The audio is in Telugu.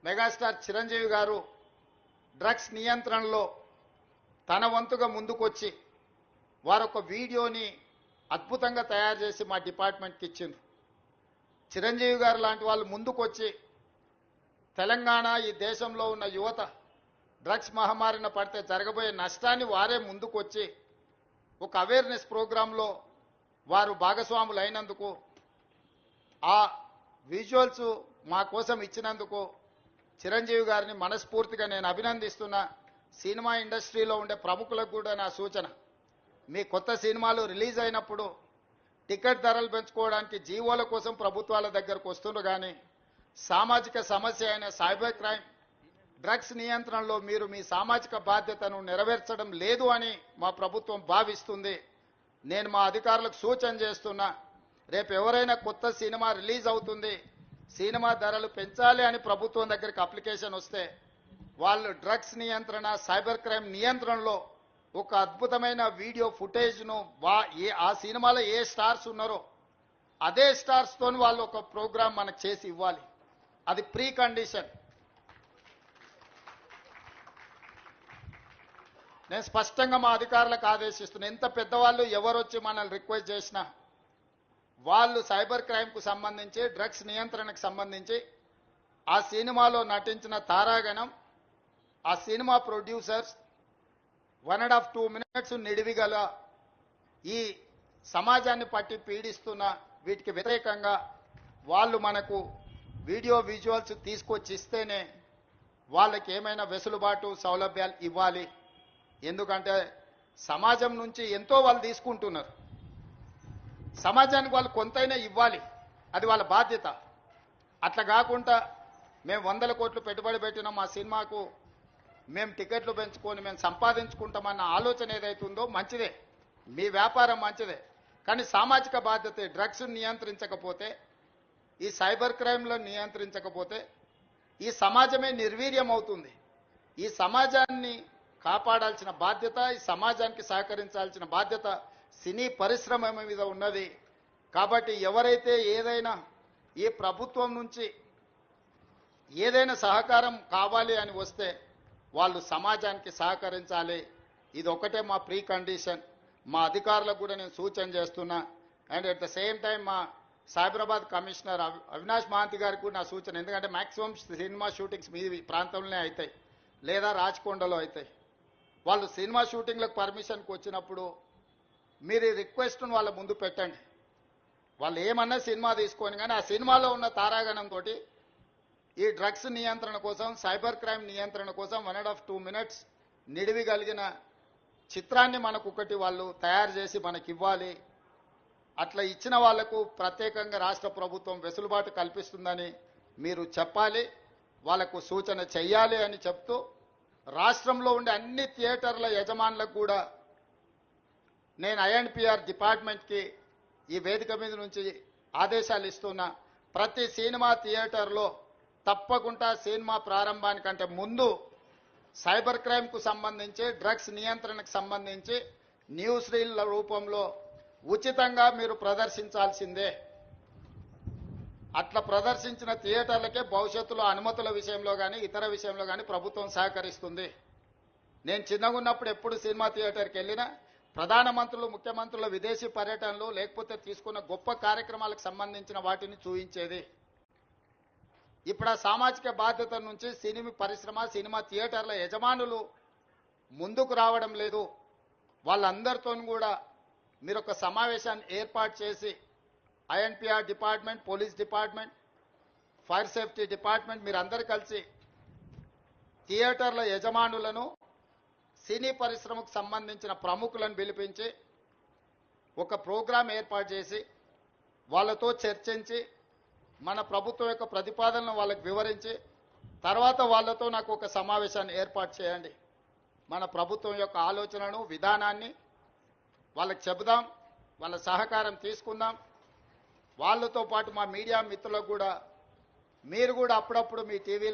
మెగాస్టార్ చిరంజీవి గారు డ్రగ్స్ నియంత్రణలో తన వంతుగా ముందుకొచ్చి వారొక వీడియోని అద్భుతంగా తయారు చేసి మా డిపార్ట్మెంట్కి ఇచ్చింది. చిరంజీవి గారు లాంటి వాళ్ళు ముందుకొచ్చి తెలంగాణ ఈ దేశంలో ఉన్న యువత డ్రగ్స్ మహమ్మారిన పడితే జరగబోయే నష్టాన్ని వారే ముందుకొచ్చి ఒక అవేర్నెస్ ప్రోగ్రాంలో వారు భాగస్వాములు అయినందుకు, ఆ విజువల్స్ మా కోసం ఇచ్చినందుకు చిరంజీవి గారిని మనస్ఫూర్తిగా నేను అభినందిస్తున్నా. సినిమా ఇండస్ట్రీలో ఉండే ప్రముఖులకు కూడా నా సూచన, మీ కొత్త సినిమాలు రిలీజ్ అయినప్పుడు టికెట్ ధరలు పెంచుకోవడానికి జీవోల కోసం ప్రభుత్వాల దగ్గరకు వస్తున్నారు, కానీ సామాజిక సమస్య అయిన సైబర్ క్రైమ్ డ్రగ్స్ నియంత్రణలో మీరు మీ సామాజిక బాధ్యతను నెరవేర్చడం లేదు అని మా ప్రభుత్వం భావిస్తుంది. నేను మా అధికారులకు సూచన చేస్తున్నా, రేపు ఎవరైనా కొత్త సినిమా రిలీజ్ అవుతుంది, సినిమా ధరలు పెంచాలి అని ప్రభుత్వం దగ్గరికి అప్లికేషన్ వస్తే వాళ్ళు డ్రగ్స్ నియంత్రణ సైబర్ క్రైమ్ నియంత్రణలో ఒక అద్భుతమైన వీడియో ఫుటేజ్ను ఆ సినిమాలో ఏ స్టార్స్ ఉన్నారో అదే స్టార్స్తో వాళ్ళు ఒక ప్రోగ్రాం మనకు చేసి ఇవ్వాలి. అది ప్రీ కండిషన్. నేను స్పష్టంగా మా అధికారులకు ఆదేశిస్తున్నా, ఎంత పెద్దవాళ్ళు ఎవరొచ్చి మనల్ని రిక్వెస్ట్ చేసినా వాళ్ళు సైబర్ క్రైమ్కు సంబంధించి డ్రగ్స్ నియంత్రణకు సంబంధించి ఆ సినిమాలో నటించిన తారాగణం, ఆ సినిమా ప్రొడ్యూసర్స్ 1.5-2 minutes నిడివిగల ఈ సమాజాన్ని పట్టి పీడిస్తున్న వీటికి వ్యతిరేకంగా వాళ్ళు మనకు వీడియో విజువల్స్ తీసుకొచ్చి ఇస్తేనే వాళ్ళకి ఏమైనా వెసులుబాటు సౌలభ్యాలు ఇవ్వాలి. ఎందుకంటే సమాజం నుంచి ఎంతో వాళ్ళు తీసుకుంటున్నారు, సమాజానికి వాళ్ళు కొంతైనా ఇవ్వాలి, అది వాళ్ళ బాధ్యత. అట్లా కాకుండా మేము 100 కోట్లు పెట్టుబడి పెట్టిన మా సినిమాకు మేము టికెట్లు పెంచుకొని మేము సంపాదించుకుంటామన్న ఆలోచన ఏదైతుందో మంచిదే, మీ వ్యాపారం మంచిదే, కానీ సామాజిక బాధ్యత డ్రగ్స్ నియంత్రించకపోతే, ఈ సైబర్ క్రైమ్లో నియంత్రించకపోతే ఈ సమాజమే నిర్వీర్యం అవుతుంది. ఈ సమాజాన్ని కాపాడాల్సిన బాధ్యత, ఈ సమాజానికి సహకరించాల్సిన బాధ్యత సినీ పరిశ్రమ మీద ఉన్నది. కాబట్టి ఎవరైతే ఏదైనా ఈ ప్రభుత్వం నుంచి ఏదైనా సహకారం కావాలి అని వస్తే వాళ్ళు సమాజానికి సహకరించాలి. ఇది ఒకటే మా ప్రీ కండిషన్. మా అధికారులకు కూడా నేను సూచన చేస్తున్నా. And at the same time మా సైబరాబాద్ కమిషనర్ అవినాష్ మహాంతి గారికి కూడా నా సూచన, ఎందుకంటే మ్యాక్సిమం సినిమా షూటింగ్స్ మీ ప్రాంతంలోనే అవుతాయి లేదా రాచకొండలో అవుతాయి. వాళ్ళు సినిమా షూటింగ్లకు పర్మిషన్కి వచ్చినప్పుడు మీరు ఈ రిక్వెస్ట్ను వాళ్ళ ముందు పెట్టండి. వాళ్ళు ఏమన్నా సినిమా తీసుకొని, కానీ ఆ సినిమాలో ఉన్న తారాగణంతో ఈ డ్రగ్స్ నియంత్రణ కోసం, సైబర్ క్రైమ్ నియంత్రణ కోసం 1.5-2 minutes నిడివి కలిగిన చిత్రాన్ని మనకు ఒకటి వాళ్ళు తయారు చేసి మనకి ఇవ్వాలి. అట్లా ఇచ్చిన వాళ్లకు ప్రత్యేకంగా రాష్ట్ర ప్రభుత్వం వెసులుబాటు కల్పిస్తుందని మీరు చెప్పాలి, వాళ్లకు సూచన చెయ్యాలి అని చెప్తూ, రాష్ట్రంలో ఉండే అన్ని థియేటర్ల యజమానులకు కూడా నేను ఐఎన్పిఆర్ డిపార్ట్మెంట్కి ఈ వేదిక మీద నుంచి ఆదేశాలు ఇస్తున్నా. ప్రతి సినిమా థియేటర్లో తప్పకుండా సినిమా ప్రారంభానికంటే ముందు సైబర్ క్రైమ్కు సంబంధించి, డ్రగ్స్ నియంత్రణకు సంబంధించి న్యూస్ రీల్ల రూపంలో ఉచితంగా మీరు ప్రదర్శించాల్సిందే. అట్లా ప్రదర్శించిన థియేటర్లకే భవిష్యత్తులో అనుమతుల విషయంలో కానీ ఇతర విషయంలో కానీ ప్రభుత్వం సహకరిస్తుంది. నేను చిన్నగా ఉన్నప్పుడు ఎప్పుడు సినిమా థియేటర్కి వెళ్ళినా ప్రధానమంత్రులు, ముఖ్యమంత్రుల విదేశీ పర్యటనలు లేకపోతే తీసుకున్న గొప్ప కార్యక్రమాలకు సంబంధించిన వాటిని చూయించేది. ఇప్పుడు ఆ సామాజిక బాధ్యత నుంచి సినిమా పరిశ్రమ, సినిమా థియేటర్ల యజమానులు ముందుకు రావడం లేదు. వాళ్ళందరితో కూడా మీరు ఒక సమావేశాన్ని ఏర్పాటు చేసి INPR department, police department, fire safety department మీరందరూ కలిసి థియేటర్ల యజమానులను, సినీ పరిశ్రమకు సంబంధించిన ప్రముఖులను పిలిపించి ఒక ప్రోగ్రాం ఏర్పాటు చేసి వాళ్ళతో చర్చించి మన ప్రభుత్వం యొక్క ప్రతిపాదనను వాళ్ళకి వివరించి తర్వాత వాళ్ళతో నాకు ఒక సమావేశాన్ని ఏర్పాటు చేయండి. మన ప్రభుత్వం యొక్క ఆలోచనను, విధానాన్ని వాళ్ళకి చెబుదాం, వాళ్ళ సహకారం తీసుకుందాం. వాళ్ళతో పాటు మా మీడియా మిత్రులకు కూడా మీరు కూడా అప్పుడప్పుడు మీ టీవీలో